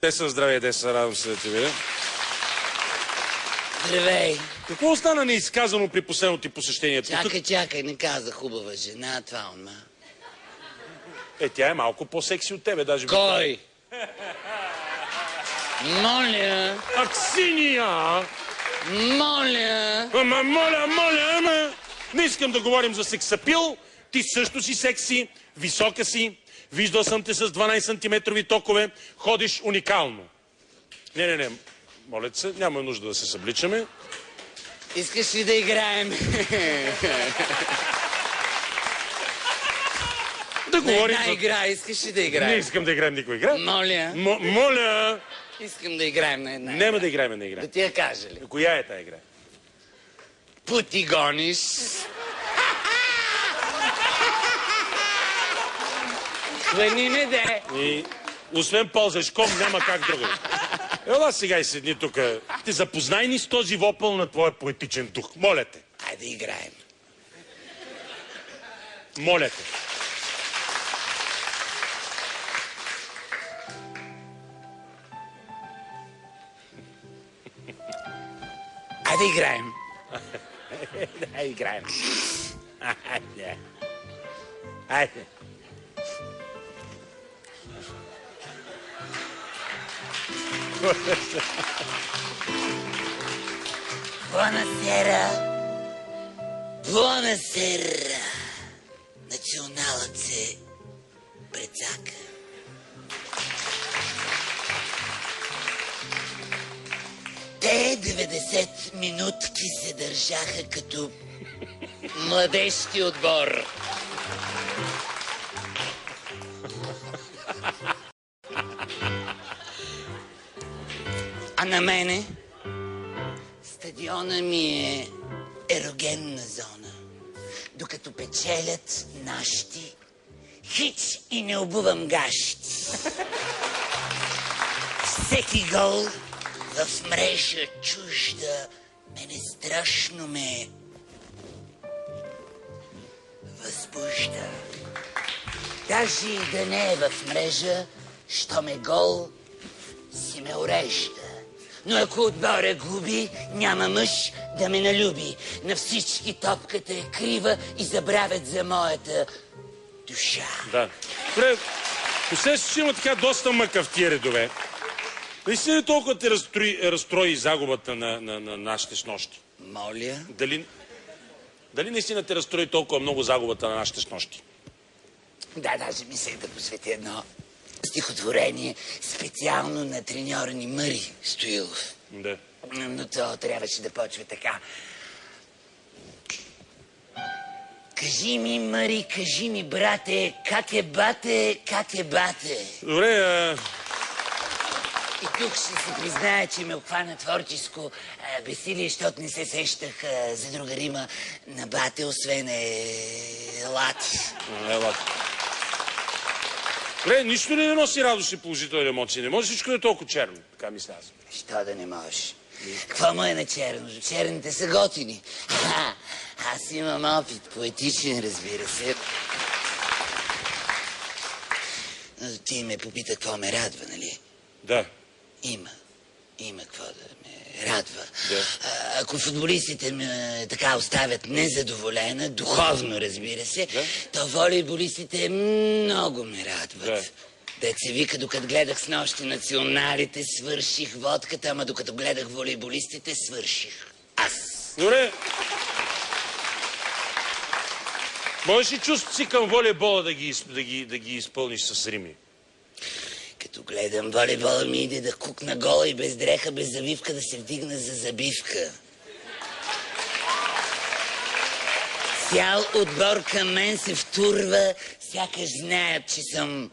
Те са здравей, Деса, радвам се да те видя. Здравей. Какво остана неизказано при последното ти посещение? Чакай, не каза хубава жена, това онма. Тя е малко по-секси от тебе, даже. Кой? Моля. Аксинья! Моля. Моля. Не искам да говорим за сексапил. Ти също си секси, висока си. Виждал съм те с 12 сантиметрови токове. Ходиш уникално. Не. Моля се, няма нужда да се събличаме. Искаш ли да играем? Да говорим за... игра, искаш ли да играем? Не искам да играем никой игра. Моля. Моля. Искам да играем на една игра. Няма да играем на игра. Да ти я кажа ли? Коя е тая игра? Пути гониш. Хвани ме, де. И освен ползашком, няма как друго. Ела сега и седни тук. Те запознай ни с този вопъл на твоя поетичен дух. Моля те. Айде да играем. Моля те. Айде да играем. Да играем. Айде. Buonasera. Buonasera. Националът се прецака. Те 90 минутки се държаха като младежки отбор. А на мене стадиона ми е ерогенна зона. Докато печелят нашите, хич и не обувам гащи. Всеки гол в мрежа чужда мене страшно ме възбужда. Даже и да не е в мрежа, що ме гол си ме урежда. Но ако отбора губи, няма мъж да ме налюби. На всички топката е крива и забравят за моята душа. Да. Добре, усещаш, че има така доста мъка в тия редове. Наистина ли толкова те разстрои загубата на нашите снощи? Моля? Дали наистина те разстрои толкова много загубата на нашите снощи? Да, даже мислех да посветя едно стихотворение специално на треньора ни Мари Стоилов. Да. Но то трябваше да почва така. Кажи ми, Мари, кажи ми, брате, как е бате, как е бате? Добре, И тук ще си призная, че ме обхвана творческо безсилие, защото не се сещах за друга рима на бате, освен елати. Елати. Добре, нищо ли не носи радост и положителни емоции? Не може всичко да е толкова черно, така мисля аз. Що да не можеш? Какво му е на черно? Черните са готини. Аз имам опит, поетичен, разбира се. Но ти ме попита какво ме радва, нали? Да. Има какво да ме радва. Да. Ако футболистите ме така оставят незадоволена, духовно, разбира се, то волейболистите много ме радват. Да. Дет се вика, докато гледах снощи националите, свърших водката, ама докато гледах волейболистите, свърших аз. Добре. Можеш ли чувството си към волейбола да ги изпълниш с рими? Като гледам волейбола ми иде да кукна гола и без дреха, без завивка да се вдигна за забивка. Цял отбор към мен се втурва, сякаш знаят, че съм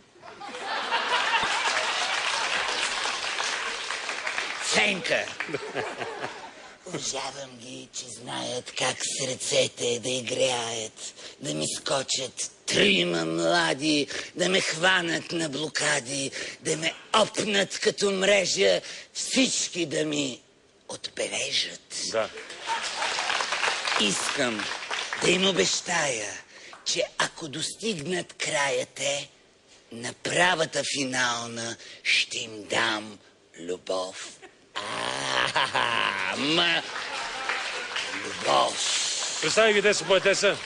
фенка. Уважавам ги, че знаят как с ръцете да играят, да ми скочат трима млади, да ме хванат на блокади, да ме опнат като мрежа, всички да ми отбележат. Да. Искам да им обещая, че ако достигнат края те, На правата финална ще им дам любов. Ма... Любов. Представи ви, те са поетеса.